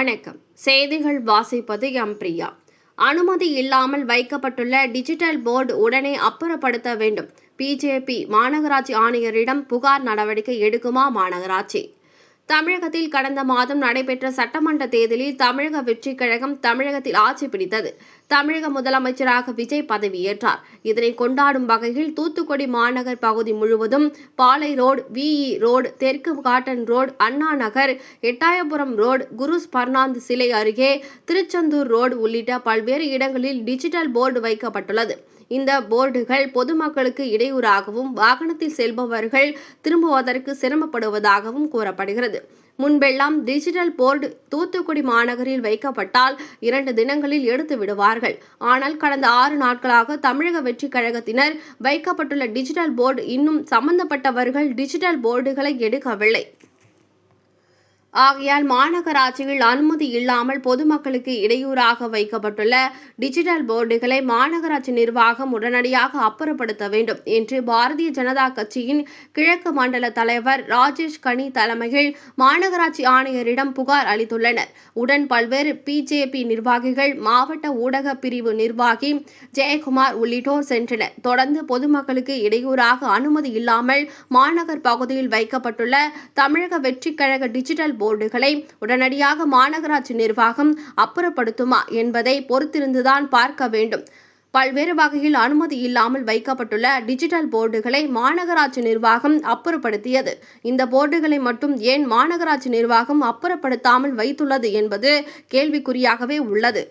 வணக்கம். செய்திகள் வாசிப்பது பிரியா. அனுமதி இல்லாமல் வைக்கப்பட்டுள்ள டிஜிட்டல் போர்டு உடனே அப்புறப்படுத்த வேண்டும். பிஜேபி மாநகராட்சி ஆணையரிடம் புகார் நடவடிக்கை எடுக்குமா மாநகராட்சி? தமிழகத்தில் கடந்த மாதம் நடைபெற்ற சட்டமன்ற தேர்தலில் தமிழக வெற்றிக் கழகம் தமிழகத்தில் ஆட்சி பிடித்தது. தமிழக முதலமைச்சராக விஜய் பதவியேற்றார். இதனை கொண்டாடும் வகையில் தூத்துக்குடி மாநகர் பகுதி முழுவதும் பாலை ரோடு, விஇ ரோடு, தெற்கு cotton road, Anna Nagar, எட்டாயபுரம் road, குரு பர்னாந்து சிலை அருகே திருச்செந்தூர் ரோடு உள்ளிட்ட பல்வேறு இடங்களில் டிஜிட்டல் போர்டு வைக்கப்பட்டுள்ளது. இந்த போர்டுகள் பொதுமக்களுக்கு இடையூறாகவும் வாகனத்தில் செல்பவர்கள் திரும்புவதற்கு சிரமப்படுவதாகவும் கூறப்படுகிறது. முன்பெல்லாம் டிஜிட்டல் போர்டு தூத்துக்குடி மாநகரில் வைக்கப்பட்டால் 2 தினங்களில் எடுத்து விடுவார்கள். ஆனால் கடந்த 6 நாட்களாக தமிழக வெற்றிக் கழகத்தினர் வைக்கப்பட்டுள்ள டிஜிட்டல் போர்டு இன்னும் சம்பந்தப்பட்டவர்கள் டிஜிட்டல் போர்டுகளை எடுக்கவில்லை. ஆகையால் மாநகராட்சியில் அனுமதி இல்லாமல் பொதுமக்களுக்கு இடையூறாக வைக்கப்பட்டுள்ள டிஜிட்டல் போர்டுகளை மாநகராட்சி நிர்வாகம் உடனடியாக அப்புறப்படுத்த வேண்டும் என்று பாரதிய ஜனதா கட்சியின் கிழக்கு மண்டல தலைவர் ராஜேஷ் கனி தலைமையில் மாநகராட்சி ஆணையரிடம் புகார் அளித்துள்ளனர். உடன் பல்வேறு பிஜேபி நிர்வாகிகள், மாவட்ட ஊடக பிரிவு நிர்வாகி ஜெயக்குமார் உள்ளிட்டோர் சென்றனர். தொடர்ந்து பொதுமக்களுக்கு இடையூறாக அனுமதி இல்லாமல் மாநகர் பகுதியில் வைக்கப்பட்டுள்ள தமிழக வெற்றிக் கழக டிஜிட்டல் போர்டுகளை உடனடியாக மாநகராட்சி நிர்வாகம் அப்புறப்படுத்துமா என்பதை பொறுத்திருந்துதான் பார்க்க வேண்டும். பல்வேறு வகையில் அனுமதி இல்லாமல் வைக்கப்பட்டுள்ள டிஜிட்டல் போர்டுகளை மாநகராட்சி நிர்வாகம் அப்புறப்படுத்தியது. இந்த போர்டுகளை மட்டும் ஏன் மாநகராட்சி நிர்வாகம் அப்புறப்படுத்தாமல் வைத்துள்ளது என்பது கேள்விக்குறியாகவே உள்ளது.